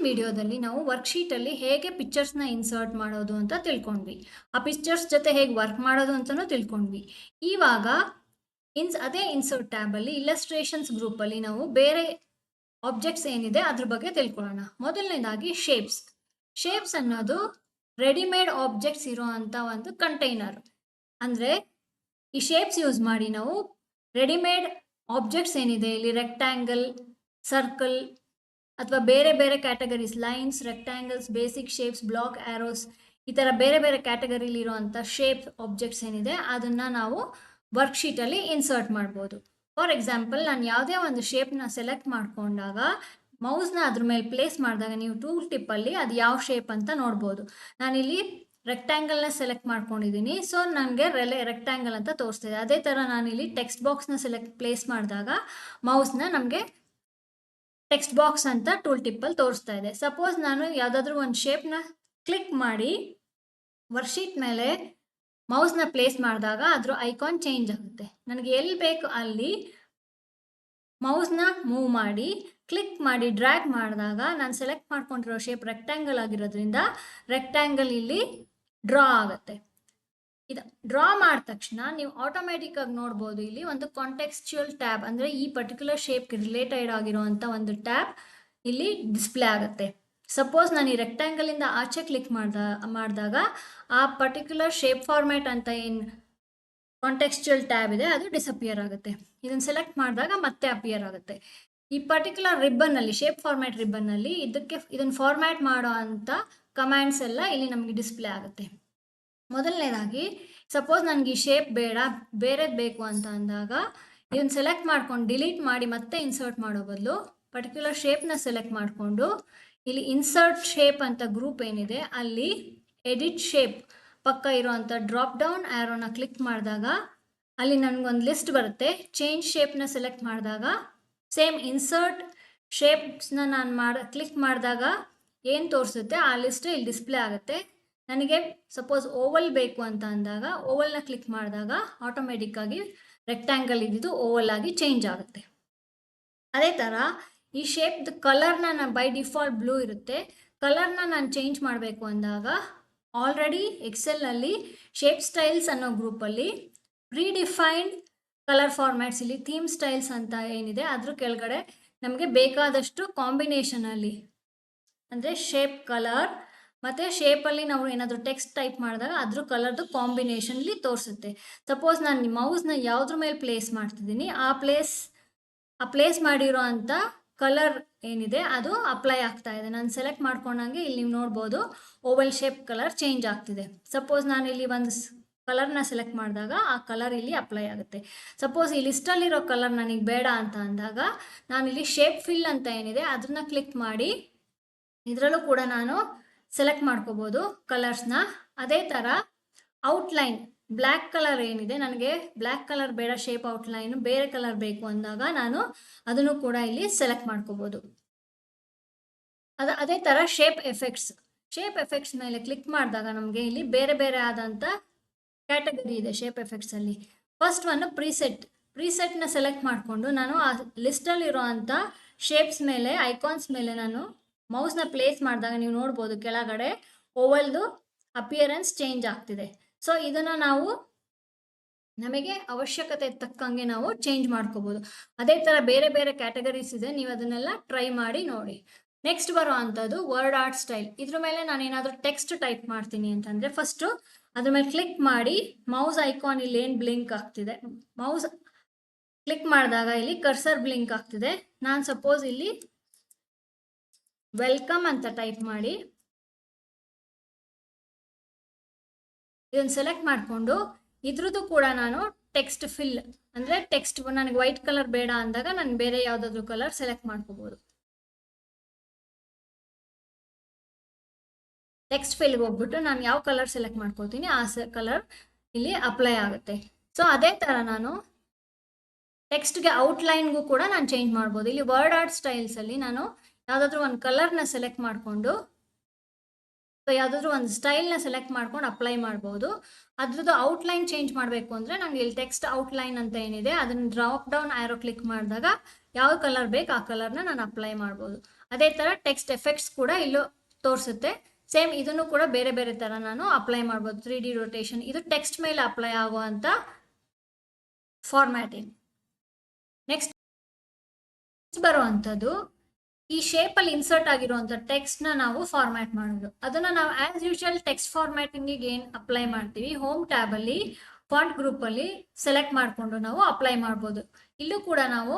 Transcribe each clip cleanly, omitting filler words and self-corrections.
ವಿಡಿಯೋದಲ್ಲಿ ನಾವು ವರ್ಕ್ಶೀಟಲ್ಲಿ ಹೇಗೆ ಪಿಕ್ಚರ್ಸ್ನ ಇನ್ಸರ್ಟ್ ಮಾಡೋದು ಅಂತ ತಿಳ್ಕೊಂಡ್ವಿ. ಆ ಪಿಕ್ಚರ್ಸ್ ಜೊತೆ ಹೇಗೆ ವರ್ಕ್ ಮಾಡೋದು ಅಂತಲೂ ತಿಳ್ಕೊಂಡ್ವಿ. ಇವಾಗ ಅದೇ ಇನ್ಸರ್ಟ್ ಟ್ಯಾಬಲ್ಲಿ ಇಲ್ಲಸ್ಟ್ರೇಷನ್ಸ್ ಗ್ರೂಪಲ್ಲಿ ನಾವು ಬೇರೆ ಆಬ್ಜೆಕ್ಟ್ಸ್ ಏನಿದೆ ಅದ್ರ ಬಗ್ಗೆ ತಿಳ್ಕೊಳ್ಳೋಣ. ಮೊದಲನೇದಾಗಿ ಶೇಪ್ಸ್ ಅನ್ನೋದು ರೆಡಿಮೇಡ್ ಆಬ್ಜೆಕ್ಟ್ಸ್ ಇರೋ ಅಂತ ಒಂದು ಕಂಟೈನರ್. ಅಂದರೆ ಈ ಶೇಪ್ಸ್ ಯೂಸ್ ಮಾಡಿ ನಾವು ರೆಡಿಮೇಡ್ ಆಬ್ಜೆಕ್ಟ್ಸ್ ಏನಿದೆ ಇಲ್ಲಿ ರೆಕ್ಟ್ಯಾಂಗಲ್, ಸರ್ಕಲ್ ಅಥವಾ ಬೇರೆ ಬೇರೆ categories lines, rectangles, basic shapes, block arrows, ಈ ಥರ ಬೇರೆ ಬೇರೆ ಕ್ಯಾಟಗರಿಲಿ ಇರುವಂಥ ಶೇಪ್ ಆಬ್ಜೆಕ್ಟ್ಸ್ ಏನಿದೆ ಅದನ್ನು ನಾವು ವರ್ಕ್ಶೀಟಲ್ಲಿ ಇನ್ಸರ್ಟ್ ಮಾಡ್ಬೋದು. ಫಾರ್ ಎಕ್ಸಾಂಪಲ್, ನಾನು ಯಾವುದೇ ಒಂದು ಶೇಪ್ನ ಸೆಲೆಕ್ಟ್ ಮಾಡ್ಕೊಂಡಾಗ ಮೌಸ್ನ ಅದ್ರ ಮೇಲೆ ಪ್ಲೇಸ್ ಮಾಡಿದಾಗ ನೀವು ಟೂಲ್ ಟಿಪ್ಪಲ್ಲಿ ಅದು ಯಾವ ಶೇಪ್ ಅಂತ ನೋಡ್ಬೋದು. ನಾನಿಲ್ಲಿ ರೆಕ್ಟ್ಯಾಂಗಲ್ನ ಸೆಲೆಕ್ಟ್ ಮಾಡ್ಕೊಂಡಿದ್ದೀನಿ, ಸೊ ನನಗೆ ರೆಕ್ಟ್ಯಾಂಗಲ್ ಅಂತ ತೋರಿಸ್ತಿದೆ. ಅದೇ ಥರ ನಾನಿಲ್ಲಿ ಟೆಕ್ಸ್ಟ್ ಬಾಕ್ಸ್ನ ಪ್ಲೇಸ್ ಮಾಡಿದಾಗ ಮೌಸ್ನ ನಮಗೆ ಟೆಕ್ಸ್ಟ್ ಬಾಕ್ಸ್ ಅಂತ ಟೂಲ್ ಟಿಪ್ಪಲ್ಲಿ ತೋರಿಸ್ತಾ ಇದೆ. ಸಪೋಸ್ ನಾನು ಯಾವುದಾದ್ರೂ ಒಂದು ಶೇಪ್ನ ಕ್ಲಿಕ್ ಮಾಡಿ ವರ್ಕ್ಶೀಟ್ ಮೇಲೆ ಮೌಸ್ನ ಪ್ಲೇಸ್ ಮಾಡಿದಾಗ ಅದ್ರ ಐಕಾನ್ ಚೇಂಜ್ ಆಗುತ್ತೆ. ನನಗೆ ಎಲ್ಲಿ ಬೇಕು ಅಲ್ಲಿ ಮೌಸ್ನ ಮೂವ್ ಮಾಡಿ ಕ್ಲಿಕ್ ಮಾಡಿ ಡ್ರ್ಯಾಗ್ ಮಾಡಿದಾಗ ನಾನು ಸೆಲೆಕ್ಟ್ ಮಾಡ್ಕೊಂಡಿರೋ ಶೇಪ್ ರೆಕ್ಟ್ಯಾಂಗಲ್ ಆಗಿರೋದ್ರಿಂದ ರೆಕ್ಟ್ಯಾಂಗಲ್ ಇಲ್ಲಿ ಡ್ರಾ ಆಗುತ್ತೆ. ಇದು ಡ್ರಾ ಮಾಡಿದ ತಕ್ಷಣ ನೀವು ಆಟೋಮೆಟಿಕ್ ಆಗಿ ನೋಡ್ಬೋದು ಇಲ್ಲಿ ಒಂದು ಕಾಂಟೆಕ್ಸ್ಚುಯಲ್ ಟ್ಯಾಬ್, ಅಂದರೆ ಈ ಪರ್ಟಿಕ್ಯುಲರ್ ಶೇಪ್ಗೆ ರಿಲೇಟೆಡ್ ಆಗಿರುವಂಥ ಒಂದು ಟ್ಯಾಬ್ ಇಲ್ಲಿ ಡಿಸ್ಪ್ಲೇ ಆಗುತ್ತೆ. ಸಪೋಸ್ ನಾನು ಈ ರೆಕ್ಟ್ಯಾಂಗಲಿಂದ ಆಚೆ ಕ್ಲಿಕ್ ಮಾಡಿದಾಗ ಆ ಪರ್ಟಿಕ್ಯುಲರ್ ಶೇಪ್ ಫಾರ್ಮ್ಯಾಟ್ ಅಂತ ಏನು ಕಾಂಟೆಕ್ಸ್ಚುಯಲ್ ಟ್ಯಾಬ್ ಇದೆ ಅದು ಡಿಸಪಿಯರ್ ಆಗುತ್ತೆ. ಇದನ್ನು ಸೆಲೆಕ್ಟ್ ಮಾಡಿದಾಗ ಮತ್ತೆ ಅಪಿಯರ್ ಆಗುತ್ತೆ. ಈ ಪರ್ಟಿಕ್ಯುಲರ್ ರಿಬ್ಬನ್ನಲ್ಲಿ, ಶೇಪ್ ಫಾರ್ಮ್ಯಾಟ್ ರಿಬ್ಬನ್ನಲ್ಲಿ ಇದನ್ನು ಫಾರ್ಮ್ಯಾಟ್ ಮಾಡೋ ಅಂಥ ಕಮ್ಯಾಂಡ್ಸ್ ಎಲ್ಲ ಇಲ್ಲಿ ನಮಗೆ ಡಿಸ್ಪ್ಲೇ ಆಗುತ್ತೆ. ಮೊದಲನೇದಾಗಿ ಸಪೋಸ್ ನನಗೆ ಈ ಶೇಪ್ ಬೇಡ, ಬೇರೆದು ಬೇಕು ಅಂತ ಅಂದಾಗ ಇದನ್ನು ಸೆಲೆಕ್ಟ್ ಮಾಡ್ಕೊಂಡು ಡಿಲೀಟ್ ಮಾಡಿ ಮತ್ತೆ ಇನ್ಸರ್ಟ್ ಮಾಡೋ ಬದಲು ಪರ್ಟಿಕ್ಯುಲರ್ ಶೇಪ್ನ ಸೆಲೆಕ್ಟ್ ಮಾಡಿಕೊಂಡು ಇಲ್ಲಿ ಇನ್ಸರ್ಟ್ ಶೇಪ್ ಅಂತ ಗ್ರೂಪ್ ಏನಿದೆ ಅಲ್ಲಿ ಎಡಿಟ್ ಶೇಪ್ ಪಕ್ಕ ಇರೋವಂಥ ಡ್ರಾಪ್ ಡೌನ್ ಆ್ಯರೋನ ಕ್ಲಿಕ್ ಮಾಡಿದಾಗ ಅಲ್ಲಿ ನನಗೊಂದು ಲಿಸ್ಟ್ ಬರುತ್ತೆ. ಚೇಂಜ್ ಶೇಪ್ನ ಸೆಲೆಕ್ಟ್ ಮಾಡಿದಾಗ ಸೇಮ್ ಇನ್ಸರ್ಟ್ ಶೇಪ್ಸ್ನ ನಾನು ಕ್ಲಿಕ್ ಮಾಡಿದಾಗ ಏನು ತೋರಿಸುತ್ತೆ ಆ ಲಿಸ್ಟ್ ಇಲ್ಲಿ ಡಿಸ್ಪ್ಲೇ ಆಗುತ್ತೆ. ನನಗೆ ಸಪೋಸ್ ಓವಲ್ ಬೇಕು ಅಂತ ಅಂದಾಗ ಓವಲ್ನ ಕ್ಲಿಕ್ ಮಾಡಿದಾಗ ಆಟೋಮೆಟಿಕ್ಕಾಗಿ ರೆಕ್ಟ್ಯಾಂಗಲ್ ಇದ್ದಿದ್ದು ಓವಲ್ ಆಗಿ ಚೇಂಜ್ ಆಗುತ್ತೆ. ಅದೇ ಥರ ಈ ಶೇಪ್ದು ಕಲರ್ನ ನಾನು ಬೈ ಡಿಫಾಲ್ಟ್ ಬ್ಲೂ ಇರುತ್ತೆ. ಕಲರ್ನ ನಾನು ಚೇಂಜ್ ಮಾಡಬೇಕು ಅಂದಾಗ ಆಲ್ರೆಡಿ ಎಕ್ಸೆಲ್ನಲ್ಲಿ ಶೇಪ್ ಸ್ಟೈಲ್ಸ್ ಅನ್ನೋ ಗ್ರೂಪಲ್ಲಿ ಪ್ರೀಡಿಫೈನ್ಡ್ ಕಲರ್ ಫಾರ್ಮ್ಯಾಟ್ಸ್ ಇಲ್ಲಿ ಥೀಮ್ ಸ್ಟೈಲ್ಸ್ ಅಂತ ಏನಿದೆ ಅದ್ರ ಕೆಳಗಡೆ ನಮಗೆ ಬೇಕಾದಷ್ಟು ಕಾಂಬಿನೇಷನಲ್ಲಿ, ಅಂದರೆ ಶೇಪ್ ಕಲರ್ ಮತ್ತು ಶೇಪಲ್ಲಿ ನಾವು ಏನಾದರೂ ಟೆಕ್ಸ್ಟ್ ಟೈಪ್ ಮಾಡಿದಾಗ ಅದ್ರ ಕಲರ್ದು ಕಾಂಬಿನೇಷನ್ಲಿ ತೋರಿಸುತ್ತೆ. ಸಪೋಸ್ ನಾನು ಮೌಸ್ನ ಯಾವುದ್ರ ಮೇಲೆ ಪ್ಲೇಸ್ ಮಾಡ್ತಿದ್ದೀನಿ ಆ ಪ್ಲೇಸ್ ಮಾಡಿರೋ ಅಂಥ ಕಲರ್ ಏನಿದೆ ಅದು ಅಪ್ಲೈ ಆಗ್ತಾ ಇದೆ. ನಾನು ಸೆಲೆಕ್ಟ್ ಮಾಡ್ಕೊಂಡಂಗೆ ಇಲ್ಲಿ ನೀವು ನೋಡ್ಬೋದು ಓವಲ್ ಶೇಪ್ ಕಲರ್ ಚೇಂಜ್ ಆಗ್ತಿದೆ. ಸಪೋಸ್ ನಾನು ಇಲ್ಲಿ ಒಂದು ಕಲರ್ನ ಸೆಲೆಕ್ಟ್ ಮಾಡಿದಾಗ ಆ ಕಲರ್ ಇಲ್ಲಿ ಅಪ್ಲೈ ಆಗುತ್ತೆ. ಸಪೋಸ್ ಈ ಲಿಸ್ಟಲ್ಲಿರೋ ಕಲರ್ ನನಗೆ ಬೇಡ ಅಂತ ಅಂದಾಗ ನಾನಿಲ್ಲಿ ಶೇಪ್ ಫಿಲ್ ಅಂತ ಏನಿದೆ ಅದನ್ನ ಕ್ಲಿಕ್ ಮಾಡಿ ಇದರಲ್ಲೂ ಕೂಡ ನಾನು ಸೆಲೆಕ್ಟ್ ಮಾಡ್ಕೋಬೋದು ಕಲರ್ಸ್ನ. ಅದೇ ಥರ ಔಟ್ಲೈನ್ ಬ್ಲ್ಯಾಕ್ ಕಲರ್ ಏನಿದೆ, ನನಗೆ ಬ್ಲ್ಯಾಕ್ ಕಲರ್ ಬೇಡ, ಶೇಪ್ ಔಟ್ಲೈನು ಬೇರೆ ಕಲರ್ ಬೇಕು ಅಂದಾಗ ನಾನು ಅದನ್ನು ಕೂಡ ಇಲ್ಲಿ ಸೆಲೆಕ್ಟ್ ಮಾಡ್ಕೋಬೋದು. ಅದೇ ಥರ ಶೇಪ್ ಎಫೆಕ್ಟ್ಸ್ ಮೇಲೆ ಕ್ಲಿಕ್ ಮಾಡಿದಾಗ ನಮಗೆ ಇಲ್ಲಿ ಬೇರೆ ಬೇರೆ ಆದಂಥ ಕ್ಯಾಟಗರಿ ಇದೆ ಶೇಪ್ ಎಫೆಕ್ಟ್ಸಲ್ಲಿ. ಫಸ್ಟ್ ಒಂದು ಪ್ರೀಸೆಟ್ನ ಸೆಲೆಕ್ಟ್ ಮಾಡಿಕೊಂಡು ನಾನು ಆ ಲಿಸ್ಟಲ್ಲಿರೋ ಅಂಥ ಶೇಪ್ಸ್ ಮೇಲೆ, ಐಕಾನ್ಸ್ ಮೇಲೆ ನಾನು ಮೌಸ್ನ ಪ್ಲೇಸ್ ಮಾಡಿದಾಗ ನೀವು ನೋಡ್ಬೋದು ಕೆಳಗಡೆ ಓವಲ್ದು ಅಪಿಯರೆನ್ಸ್ ಚೇಂಜ್ ಆಗ್ತಿದೆ. ಸೊ ಇದನ್ನು ನಾವು ನಮಗೆ ಅವಶ್ಯಕತೆ ತಕ್ಕಂಗೆ ನಾವು ಚೇಂಜ್ ಮಾಡ್ಕೋಬೋದು. ಅದೇ ಥರ ಬೇರೆ ಬೇರೆ ಕ್ಯಾಟಗರೀಸ್ ಇದೆ, ನೀವು ಅದನ್ನೆಲ್ಲ ಟ್ರೈ ಮಾಡಿ ನೋಡಿ. ನೆಕ್ಸ್ಟ್ ಬರೋ ಅಂಥದ್ದು ವರ್ಡ್ ಆರ್ಟ್ ಸ್ಟೈಲ್. ಇದ್ರ ಮೇಲೆ ನಾನು ಏನಾದರೂ ಟೆಕ್ಸ್ಟ್ ಟೈಪ್ ಮಾಡ್ತೀನಿ ಅಂತಂದರೆ ಫಸ್ಟು ಅದ್ರ ಮೇಲೆ ಕ್ಲಿಕ್ ಮಾಡಿ ಮೌಸ್ ಐಕಾನ್ ಇಲ್ಲಿ ಏನು ಬ್ಲಿಂಕ್ ಆಗ್ತಿದೆ, ಮೌಸ್ ಕ್ಲಿಕ್ ಮಾಡಿದಾಗ ಇಲ್ಲಿ ಕರ್ಸರ್ ಬ್ಲಿಂಕ್ ಆಗ್ತಿದೆ. ನಾನು ಸಪೋಸ್ ಇಲ್ಲಿ ವೆಲ್ಕಮ್ ಅಂತ ಟೈಪ್ ಮಾಡಿ ಇದನ್ನು ಸೆಲೆಕ್ಟ್ ಮಾಡಿಕೊಂಡು ಇದ್ರದ್ದು ಕೂಡ ನಾನು ಟೆಕ್ಸ್ಟ್ ಫಿಲ್, ಅಂದರೆ ಟೆಕ್ಸ್ಟ್ ನನಗೆ ವೈಟ್ ಕಲರ್ ಬೇಡ ಅಂದಾಗ ನಾನು ಬೇರೆ ಯಾವುದಾದ್ರೂ ಕಲರ್ ಸೆಲೆಕ್ಟ್ ಮಾಡ್ಕೋಬೋದು. ಟೆಕ್ಸ್ಟ್ ಫಿಲ್ಗೆ ಹೋಗ್ಬಿಟ್ಟು ನಾನು ಯಾವ ಕಲರ್ ಸೆಲೆಕ್ಟ್ ಮಾಡ್ಕೋತೀನಿ ಆ ಕಲರ್ ಇಲ್ಲಿ ಅಪ್ಲೈ ಆಗುತ್ತೆ. ಸೊ ಅದೇ ಥರ ನಾನು ಟೆಕ್ಸ್ಟ್ಗೆ ಔಟ್ಲೈನ್ಗೂ ಕೂಡ ನಾನು ಚೇಂಜ್ ಮಾಡ್ಬೋದು. ಇಲ್ಲಿ ವರ್ಡ್ ಆರ್ಟ್ ಸ್ಟೈಲ್ಸಲ್ಲಿ ನಾನು ಯಾವುದಾದ್ರೂ ಒಂದು ಕಲರ್ನ ಸೆಲೆಕ್ಟ್ ಮಾಡಿಕೊಂಡು ಸೊ ಯಾವುದಾದ್ರೂ ಒಂದು ಸ್ಟೈಲ್ನ ಸೆಲೆಕ್ಟ್ ಮಾಡ್ಕೊಂಡು ಅಪ್ಲೈ ಮಾಡ್ಬೋದು. ಅದ್ರದ್ದು ಔಟ್ಲೈನ್ ಚೇಂಜ್ ಮಾಡಬೇಕು ಅಂದರೆ ನಂಗೆ ಇಲ್ಲಿ ಟೆಕ್ಸ್ಟ್ ಔಟ್ಲೈನ್ ಅಂತ ಏನಿದೆ ಅದನ್ನು ಡ್ರಾಪ್ ಡೌನ್ ಆ್ಯರೋ ಕ್ಲಿಕ್ ಮಾಡಿದಾಗ ಯಾವ ಕಲರ್ ಬೇಕು ಆ ಕಲರ್ನ ನಾನು ಅಪ್ಲೈ ಮಾಡ್ಬೋದು. ಅದೇ ಥರ ಟೆಕ್ಸ್ಟ್ ಎಫೆಕ್ಟ್ಸ್ ಕೂಡ ಇಲ್ಲೂ ತೋರಿಸುತ್ತೆ. ಸೇಮ್ ಇದನ್ನು ಕೂಡ ಬೇರೆ ಬೇರೆ ಥರ ನಾನು ಅಪ್ಲೈ ಮಾಡ್ಬೋದು. 3D ರೊಟೇಷನ್ ಇದು ಟೆಕ್ಸ್ಟ್ ಮೇಲೆ ಅಪ್ಲೈ ಆಗುವಂಥ ಫಾರ್ಮ್ಯಾಟಿಂಗ್. ನೆಕ್ಸ್ಟ್ ಬರುವಂಥದ್ದು ಈ ಶೇಪಲ್ಲಿ ಇನ್ಸರ್ಟ್ ಆಗಿರುವಂಥ ಟೆಕ್ಸ್ಟ್ನ ನಾವು ಫಾರ್ಮ್ಯಾಟ್ ಮಾಡೋದು. ಅದನ್ನು ನಾವು ಆ್ಯಸ್ ಯೂಶುವಲ್ ಟೆಕ್ಸ್ಟ್ ಫಾರ್ಮ್ಯಾಟಿಂಗಿಗೆ ಏನು ಅಪ್ಲೈ ಮಾಡ್ತೀವಿ, ಹೋಮ್ ಟ್ಯಾಬಲ್ಲಿ ಫಾಂಟ್ ಗ್ರೂಪಲ್ಲಿ ಸೆಲೆಕ್ಟ್ ಮಾಡಿಕೊಂಡು ನಾವು ಅಪ್ಲೈ ಮಾಡ್ಬೋದು. ಇಲ್ಲೂ ಕೂಡ ನಾವು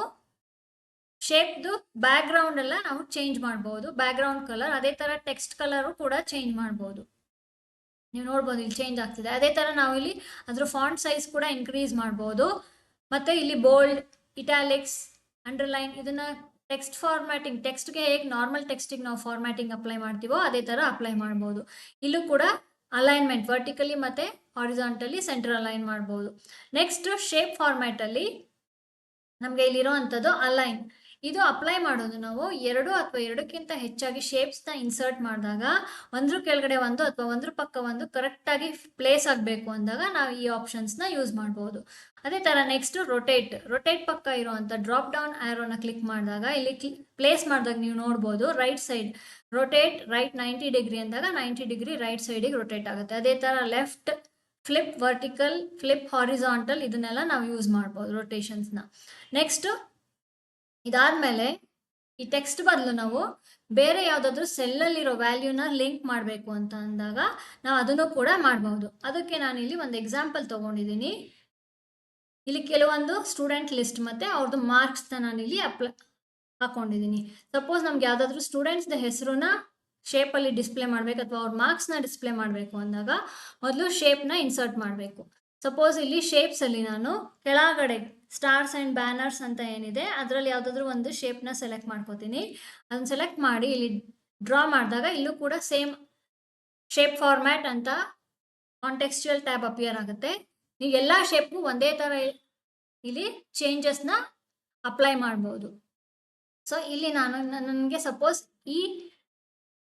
ಶೇಪ್ದು ಬ್ಯಾಕ್ಗ್ರೌಂಡ್ ಎಲ್ಲ ನಾವು ಚೇಂಜ್ ಮಾಡ್ಬೋದು, ಬ್ಯಾಕ್ಗ್ರೌಂಡ್ ಕಲರ್. ಅದೇ ಥರ ಟೆಕ್ಸ್ಟ್ ಕಲರು ಕೂಡ ಚೇಂಜ್ ಮಾಡ್ಬೋದು. ನೀವು ನೋಡ್ಬೋದು ಇಲ್ಲಿ ಚೇಂಜ್ ಆಗ್ತಿದೆ. ಅದೇ ಥರ ನಾವು ಇಲ್ಲಿ ಅದ್ರ ಫಾಂಟ್ ಸೈಜ್ ಕೂಡ ಇನ್ಕ್ರೀಸ್ ಮಾಡ್ಬೋದು. ಮತ್ತು ಇಲ್ಲಿ ಬೋಲ್ಡ್, ಇಟಾಲಿಕ್ಸ್, ಅಂಡರ್ಲೈನ್ ಇದನ್ನು ಟೆಕ್ಸ್ಟ್ ಫಾರ್ಮ್ಯಾಟಿಂಗ್, ಟೆಕ್ಸ್ಟ್ಗೆ ಹೇಗೆ ನಾರ್ಮಲ್ ಟೆಕ್ಸ್ಟಿಗೆ ನಾವು ಫಾರ್ಮ್ಯಾಟಿಂಗ್ ಅಪ್ಲೈ ಮಾಡ್ತೀವೋ ಅದೇ ಥರ ಅಪ್ಲೈ ಮಾಡ್ಬೋದು. ಇಲ್ಲೂ ಕೂಡ ಅಲೈನ್ಮೆಂಟ್ ವರ್ಟಿಕಲಿ ಮತ್ತು ಹಾರಿಜಾಂಟಲಿ ಸೆಂಟರ್ ಅಲೈನ್ ಮಾಡ್ಬೋದು. ನೆಕ್ಸ್ಟ್ ಶೇಪ್ ಫಾರ್ಮ್ಯಾಟಲ್ಲಿ ನಮಗೆ ಇಲ್ಲಿರೋವಂಥದ್ದು ಅಲೈನ್. ಇದು ಅಪ್ಲೈ ಮಾಡೋದು ನಾವು 2 ಅಥವಾ 2ಕ್ಕಿಂತ ಹೆಚ್ಚಾಗಿ ಶೇಪ್ಸ್ನ ಇನ್ಸರ್ಟ್ ಮಾಡಿದಾಗ ಒಂದ್ರ ಕೆಳಗಡೆ ಒಂದು ಅಥವಾ ಒಂದ್ರ ಪಕ್ಕ ಒಂದು ಕರೆಕ್ಟಾಗಿ ಪ್ಲೇಸ್ ಆಗಬೇಕು ಅಂದಾಗ ನಾವು ಈ ಆಪ್ಷನ್ಸ್ನ ಯೂಸ್ ಮಾಡ್ಬೋದು. ಅದೇ ಥರ ನೆಕ್ಸ್ಟ್ ರೊಟೇಟ್ ಪಕ್ಕ ಇರುವಂಥ ಡ್ರಾಪ್ ಡೌನ್ ಆ್ಯರೋನ ಕ್ಲಿಕ್ ಮಾಡಿದಾಗ ಇಲ್ಲಿ ಪ್ಲೇಸ್ ಮಾಡಿದಾಗ ನೀವು ನೋಡ್ಬೋದು right side rotate right 90 degree ಅಂದಾಗ 90 ಡಿಗ್ರಿ ರೈಟ್ ಸೈಡಿಗೆ ರೊಟೇಟ್ ಆಗುತ್ತೆ. ಅದೇ ಥರ left flip vertical, flip horizontal ಇದನ್ನೆಲ್ಲ ನಾವು ಯೂಸ್ ಮಾಡ್ಬೋದು ರೊಟೇಷನ್ಸ್ನ. ನೆಕ್ಸ್ಟ್ ಇದಾದಮೇಲೆ ಈ ಟೆಕ್ಸ್ಟ್ ಬದಲು ನಾವು ಬೇರೆ ಯಾವುದಾದ್ರೂ ಸೆಲ್ಲಲ್ಲಿರೋ ವ್ಯಾಲ್ಯೂನ ಲಿಂಕ್ ಮಾಡಬೇಕು ಅಂತ ಅಂದಾಗ ನಾವು ಅದನ್ನು ಕೂಡ ಮಾಡ್ಬೋದು. ಅದಕ್ಕೆ ನಾನು ಇಲ್ಲಿ ಒಂದು ಎಕ್ಸಾಂಪಲ್ ತೊಗೊಂಡಿದ್ದೀನಿ. ಇಲ್ಲಿ ಕೆಲವೊಂದು ಸ್ಟೂಡೆಂಟ್ ಲಿಸ್ಟ್ ಮತ್ತು ಅವ್ರದ್ದು ಮಾರ್ಕ್ಸ್ನ ನಾನು ಇಲ್ಲಿ ಹಾಕೊಂಡಿದ್ದೀನಿ. ಸಪೋಸ್ ನಮ್ಗೆ ಯಾವುದಾದ್ರೂ ಸ್ಟೂಡೆಂಟ್ಸ್ದ ಹೆಸರನ್ನ ಶೇಪಲ್ಲಿ ಡಿಸ್ಪ್ಲೇ ಮಾಡಬೇಕು ಅಥವಾ ಅವ್ರ ಮಾರ್ಕ್ಸ್ನ ಡಿಸ್ಪ್ಲೇ ಮಾಡಬೇಕು ಅಂದಾಗ ಮೊದಲು ಶೇಪ್ನ ಇನ್ಸರ್ಟ್ ಮಾಡಬೇಕು. ಸಪೋಸ್ ಇಲ್ಲಿ ಶೇಪ್ಸಲ್ಲಿ ನಾನು ಕೆಳಗಡೆ ಸ್ಟಾರ್ಸ್ ಆ್ಯಂಡ್ ಬ್ಯಾನರ್ಸ್ ಅಂತ ಏನಿದೆ ಅದರಲ್ಲಿ ಯಾವುದಾದ್ರೂ ಒಂದು ಶೇಪ್ನ ಸೆಲೆಕ್ಟ್ ಮಾಡ್ಕೋತೀನಿ. ಅದನ್ನು ಸೆಲೆಕ್ಟ್ ಮಾಡಿ ಇಲ್ಲಿ ಡ್ರಾ ಮಾಡಿದಾಗ ಇಲ್ಲೂ ಕೂಡ ಸೇಮ್ ಶೇಪ್ ಫಾರ್ಮ್ಯಾಟ್ ಅಂತ ಕಾಂಟೆಕ್ಸ್ಚುಯಲ್ ಟ್ಯಾಬ್ ಅಪಿಯರ್ ಆಗುತ್ತೆ. ನೀವು ಎಲ್ಲ ಶೇಪ್ಗೂ ಒಂದೇ ಥರ ಇಲ್ಲಿ ಚೇಂಜಸ್ನ ಅಪ್ಲೈ ಮಾಡ್ಬೋದು. ಸೊ ಇಲ್ಲಿ ನನಗೆ ಸಪೋಸ್ ಈ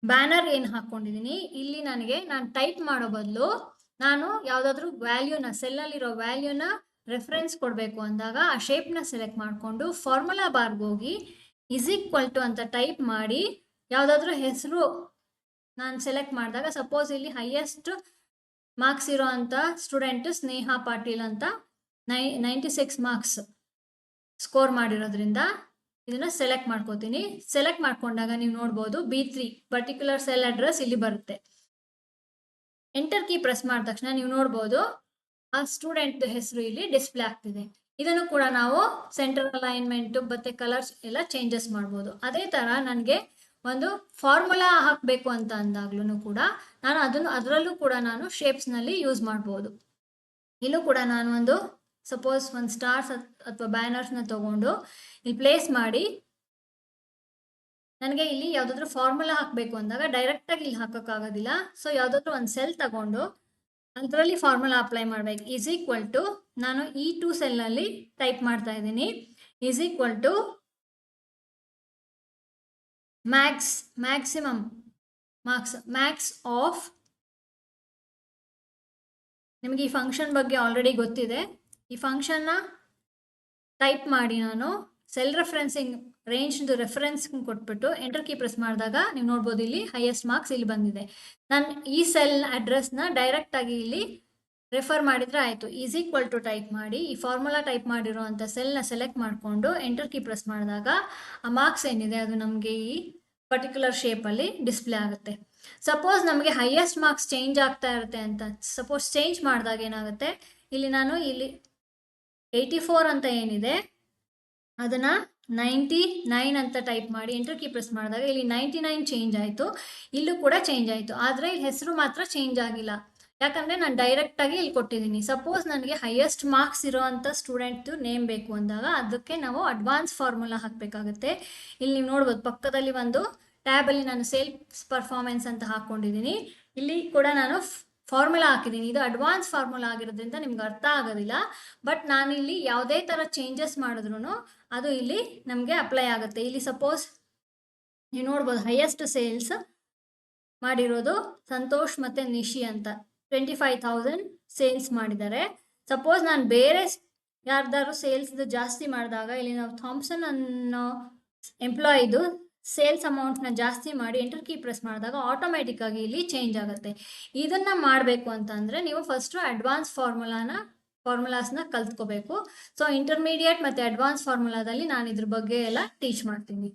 ಬ್ಯಾನರ್ ಏನು ಹಾಕ್ಕೊಂಡಿದ್ದೀನಿ ಇಲ್ಲಿ ನಾನು ಟೈಪ್ ಮಾಡೋ ಬದಲು ನಾನು ಯಾವುದಾದ್ರೂ ವ್ಯಾಲ್ಯೂನ ಸೆಲ್ಲಲ್ಲಿರೋ ವ್ಯಾಲ್ಯೂನ ರೆಫರೆನ್ಸ್ ಕೊಡಬೇಕು ಅಂದಾಗ ಆ ಶೇಪ್ನ ಸೆಲೆಕ್ಟ್ ಮಾಡಿಕೊಂಡು ಫಾರ್ಮುಲಾ ಬಾರ್ಗೆ ಹೋಗಿ = ಅಂತ ಟೈಪ್ ಮಾಡಿ ಯಾವುದಾದ್ರೂ ಹೆಸರು ನಾನು ಸೆಲೆಕ್ಟ್ ಮಾಡಿದಾಗ ಸಪೋಸ್ ಇಲ್ಲಿ ಹೈಯೆಸ್ಟ್ ಮಾರ್ಕ್ಸ್ ಇರೋ ಅಂಥ ಸ್ಟೂಡೆಂಟ್ ಸ್ನೇಹಾ ಪಾಟೀಲ್ ಅಂತ 96 ಮಾರ್ಕ್ಸ್ ಸ್ಕೋರ್ ಮಾಡಿರೋದ್ರಿಂದ ಇದನ್ನು ಸೆಲೆಕ್ಟ್ ಮಾಡ್ಕೋತೀನಿ. ಸೆಲೆಕ್ಟ್ ಮಾಡ್ಕೊಂಡಾಗ ನೀವು ನೋಡ್ಬೋದು B3 ಪರ್ಟಿಕ್ಯುಲರ್ ಸೆಲ್ ಅಡ್ರೆಸ್ ಇಲ್ಲಿ ಬರುತ್ತೆ. ಎಂಟರ್ ಕೀ ಪ್ರೆಸ್ ಮಾಡಿದ ತಕ್ಷಣ ನೀವು ನೋಡ್ಬೋದು ಆ ಸ್ಟೂಡೆಂಟ್ ಹೆಸರು ಇಲ್ಲಿ ಡಿಸ್ಪ್ಲೇ ಆಗ್ತಿದೆ. ಇದನ್ನು ಕೂಡ ನಾವು ಸೆಂಟರ್ ಅಲೈನ್ಮೆಂಟು ಮತ್ತು ಕಲರ್ಸ್ ಎಲ್ಲ ಚೇಂಜಸ್ ಮಾಡ್ಬೋದು. ಅದೇ ಥರ ನನಗೆ ಒಂದು ಫಾರ್ಮುಲಾ ಹಾಕಬೇಕು ಅಂತ ಅಂದಾಗ್ಲೂ ಕೂಡ ನಾನು ಅದರಲ್ಲೂ ಕೂಡ ನಾನು ಶೇಪ್ಸ್ನಲ್ಲಿ ಯೂಸ್ ಮಾಡ್ಬೋದು. ಇಲ್ಲೂ ಕೂಡ ನಾನು ಒಂದು ಸಪೋಸ್ ಒಂದು ಸ್ಟಾರ್ಸ್ ಅಥವಾ ಬ್ಯಾನರ್ಸ್ನ ತೊಗೊಂಡು ಇಲ್ಲಿ ಪ್ಲೇಸ್ ಮಾಡಿ ನನಗೆ ಇಲ್ಲಿ ಯಾವುದಾದ್ರೂ ಫಾರ್ಮುಲಾ ಹಾಕಬೇಕು ಅಂದಾಗ ಡೈರೆಕ್ಟಾಗಿ ಇಲ್ಲಿ ಹಾಕೋಕ್ಕಾಗೋದಿಲ್ಲ. ಸೊ ಯಾವುದಾದ್ರೂ ಒಂದು ಸೆಲ್ ತಗೊಂಡು ಅದರಲ್ಲಿ ಫಾರ್ಮುಲಾ ಅಪ್ಲೈ ಮಾಡಬೇಕು. ನಾನು E2 ಸೆಲ್ನಲ್ಲಿ ಟೈಪ್ ಮಾಡ್ತಾ ಇದ್ದೀನಿ. ಮ್ಯಾಕ್ಸಿಮಮ್ ಮಾರ್ಕ್ಸ್ ಮ್ಯಾಕ್ಸ್ ಆಫ್, ನಿಮಗೆ ಈ ಫಂಕ್ಷನ್ ಬಗ್ಗೆ ಆಲ್ರೆಡಿ ಗೊತ್ತಿದೆ. ಈ ಫಂಕ್ಷನ್ನ ಟೈಪ್ ಮಾಡಿ ನಾನು ಸೆಲ್ ರೆಫರೆನ್ಸಿಂಗ್ ರೇಂಜ್ದು ರೆಫರೆನ್ಸ್ ಕೊಟ್ಬಿಟ್ಟು ಎಂಟರ್ ಕೀ ಪ್ರೆಸ್ ಮಾಡಿದಾಗ ನೀವು ನೋಡ್ಬೋದು ಇಲ್ಲಿ ಹೈಯೆಸ್ಟ್ ಮಾರ್ಕ್ಸ್ ಇಲ್ಲಿ ಬಂದಿದೆ. ನಾನು ಈ ಸೆಲ್ ಅಡ್ರೆಸ್ನ ಡೈರೆಕ್ಟಾಗಿ ಇಲ್ಲಿ ರೆಫರ್ ಮಾಡಿದರೆ ಆಯಿತು. = ಟೈಪ್ ಮಾಡಿ ಈ ಫಾರ್ಮುಲಾ ಟೈಪ್ ಮಾಡಿರೋ ಅಂಥ ಸೆಲ್ನ ಸೆಲೆಕ್ಟ್ ಮಾಡಿಕೊಂಡು ಎಂಟರ್ ಕೀ ಪ್ರೆಸ್ ಮಾಡಿದಾಗ ಆ ಮಾರ್ಕ್ಸ್ ಏನಿದೆ ಅದು ನಮಗೆ ಈ ಪರ್ಟಿಕ್ಯುಲರ್ ಶೇಪಲ್ಲಿ ಡಿಸ್ಪ್ಲೇ ಆಗುತ್ತೆ. ಸಪೋಸ್ ನಮಗೆ ಹೈಯೆಸ್ಟ್ ಮಾರ್ಕ್ಸ್ ಚೇಂಜ್ ಆಗ್ತಾ ಇರುತ್ತೆ ಅಂತ ಸಪೋಸ್ ಚೇಂಜ್ ಮಾಡಿದಾಗ ಏನಾಗುತ್ತೆ, ಇಲ್ಲಿ ನಾನು 84 ಅಂತ ಏನಿದೆ ಅದನ್ನು 99 ಅಂತ ಟೈಪ್ ಮಾಡಿ ಎಂಟರ್ ಕೀ ಪ್ರೆಸ್ ಮಾಡಿದಾಗ ಇಲ್ಲಿ 99 ಚೇಂಜ್ ಆಯಿತು. ಇಲ್ಲೂ ಕೂಡ ಚೇಂಜ್ ಆಯಿತು. ಆದರೆ ಇಲ್ಲಿ ಹೆಸರು ಮಾತ್ರ ಚೇಂಜ್ ಆಗಿಲ್ಲ, ಯಾಕಂದರೆ ನಾನು ಡೈರೆಕ್ಟಾಗಿ ಇಲ್ಲಿ ಕೊಟ್ಟಿದ್ದೀನಿ. ಸಪೋಸ್ ನನಗೆ ಹೈಯೆಸ್ಟ್ ಮಾರ್ಕ್ಸ್ ಇರೋ ಅಂಥ ಸ್ಟೂಡೆಂಟ್ದು ನೇಮ್ ಬೇಕು ಅಂದಾಗ ಅದಕ್ಕೆ ನಾವು ಅಡ್ವಾನ್ಸ್ ಫಾರ್ಮುಲಾ ಹಾಕಬೇಕಾಗುತ್ತೆ. ಇಲ್ಲಿ ನೀವು ನೋಡ್ಬೋದು ಪಕ್ಕದಲ್ಲಿ ಒಂದು ಟ್ಯಾಬಲ್ಲಿ ನಾನು ಸೇಲ್ಸ್ ಪರ್ಫಾರ್ಮೆನ್ಸ್ ಅಂತ ಹಾಕ್ಕೊಂಡಿದ್ದೀನಿ. ಇಲ್ಲಿ ಕೂಡ ನಾನು ಫಾರ್ಮುಲಾ ಹಾಕಿದ್ದೀನಿ. ಇದು ಅಡ್ವಾನ್ಸ್ ಫಾರ್ಮುಲಾ ಆಗಿರೋದ್ರಿಂದ ನಿಮ್ಗೆ ಅರ್ಥ ಆಗೋದಿಲ್ಲ. ಬಟ್ ನಾನಿಲ್ಲಿ ಯಾವುದೇ ಥರ ಚೇಂಜಸ್ ಮಾಡಿದ್ರೂ ಅದು ಇಲ್ಲಿ ನಮಗೆ ಅಪ್ಲೈ ಆಗುತ್ತೆ. ಇಲ್ಲಿ ಸಪೋಸ್ ನೀವು ನೋಡ್ಬೋದು ಹೈಯೆಸ್ಟ್ ಸೇಲ್ಸ್ ಮಾಡಿರೋದು ಸಂತೋಷ್ ಮತ್ತು ನಿಶಿ ಅಂತ 25,000 ಸೇಲ್ಸ್ ಮಾಡಿದ್ದಾರೆ. ಸಪೋಸ್ ನಾನು ಬೇರೆ ಯಾರ್ದಾದ್ರು ಸೇಲ್ಸ್ ಜಾಸ್ತಿ ಮಾಡಿದಾಗ ಇಲ್ಲಿ ನಾವು ಥಾಮ್ಸನ್ ಅನ್ನೋ ಎಂಪ್ಲಾಯಿದು ಸೇಲ್ಸ್ ಅಮೌಂಟ್ನ ಜಾಸ್ತಿ ಮಾಡಿ ಎಂಟರ್ ಕೀ ಪ್ರೆಸ್ ಮಾಡಿದಾಗ ಆಟೋಮೆಟಿಕ್ ಆಗಿ ಇಲ್ಲಿ ಚೇಂಜ್ ಆಗುತ್ತೆ. ಇದನ್ನ ಮಾಡಬೇಕು ಅಂತಂದರೆ ನೀವು ಫಸ್ಟು ಅಡ್ವಾನ್ಸ್ ಫಾರ್ಮುಲಾಸ್ನ ಕಲ್ತ್ಕೋಬೇಕು. ಸೊ ಇಂಟರ್ಮೀಡಿಯೇಟ್ ಮತ್ತು ಅಡ್ವಾನ್ಸ್ ಫಾರ್ಮುಲಾದಲ್ಲಿ ನಾನು ಇದ್ರ ಬಗ್ಗೆ ಎಲ್ಲ ಟೀಚ್ ಮಾಡ್ತೀನಿ.